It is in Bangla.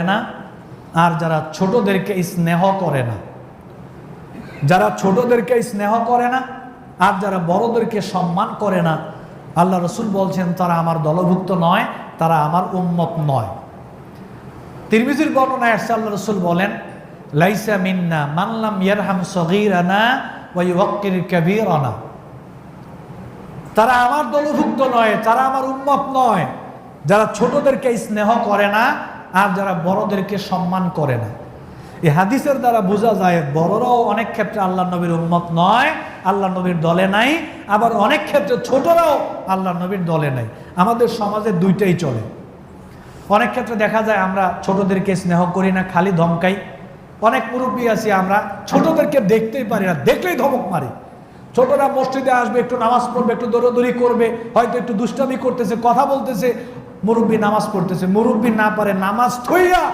না, আর যারা ছোটদেরকে স্নেহ করে না, যারা ছোটদেরকে স্নেহ করে না আর যারা বড়দেরকে সম্মান করে না, আল্লাহ রসুল বলছেন তারা আমার দলভুক্ত নয়, তারা আমার উম্মত নয়। তিরমিজির বর্ণনায় আসছে আল্লাহ রসুল বলেন, লাইসা মিন্না মান লাম ইয়ারহাম সগীরানা ওয়া ইউওয়াক্কির কাবীরানা। তারা আমার দলভুক্ত নয়, তারা আমার উম্মত নয় যারা ছোটদেরকে স্নেহ করে না আর যারা বড়দেরকে সম্মান করে না। এই হাদিসের দ্বারা বোঝা যায় বড়রাও অনেক ক্ষেত্রে আল্লাহ নবীর উম্মত নয়, আল্লাহ নবীর দলে নাই, আবার অনেক ক্ষেত্রে ছোটরাও আল্লাহ নবীর দলে নাই। আমাদের সমাজে দুইটাই চলে। অনেক ক্ষেত্রে দেখা যায় আমরা ছোটদেরকে স্নেহ করি না, খালি ধমকাই। অনেক মুরব্বী আছি আমরা ছোটদেরকে দেখতেই পারি না, দেখলেই ধমক মারি। ছোটরা মসজিদে আসবে, একটু নামাজ পড়বে, একটু দৌড়াদৌড়ি করবে, হয়তো একটু দুষ্টামি করতেছে, কথা বলতেছে, মুরব্বী নামাজ পড়তেছে, মুরব্বী না পারে নামাজ থইয়া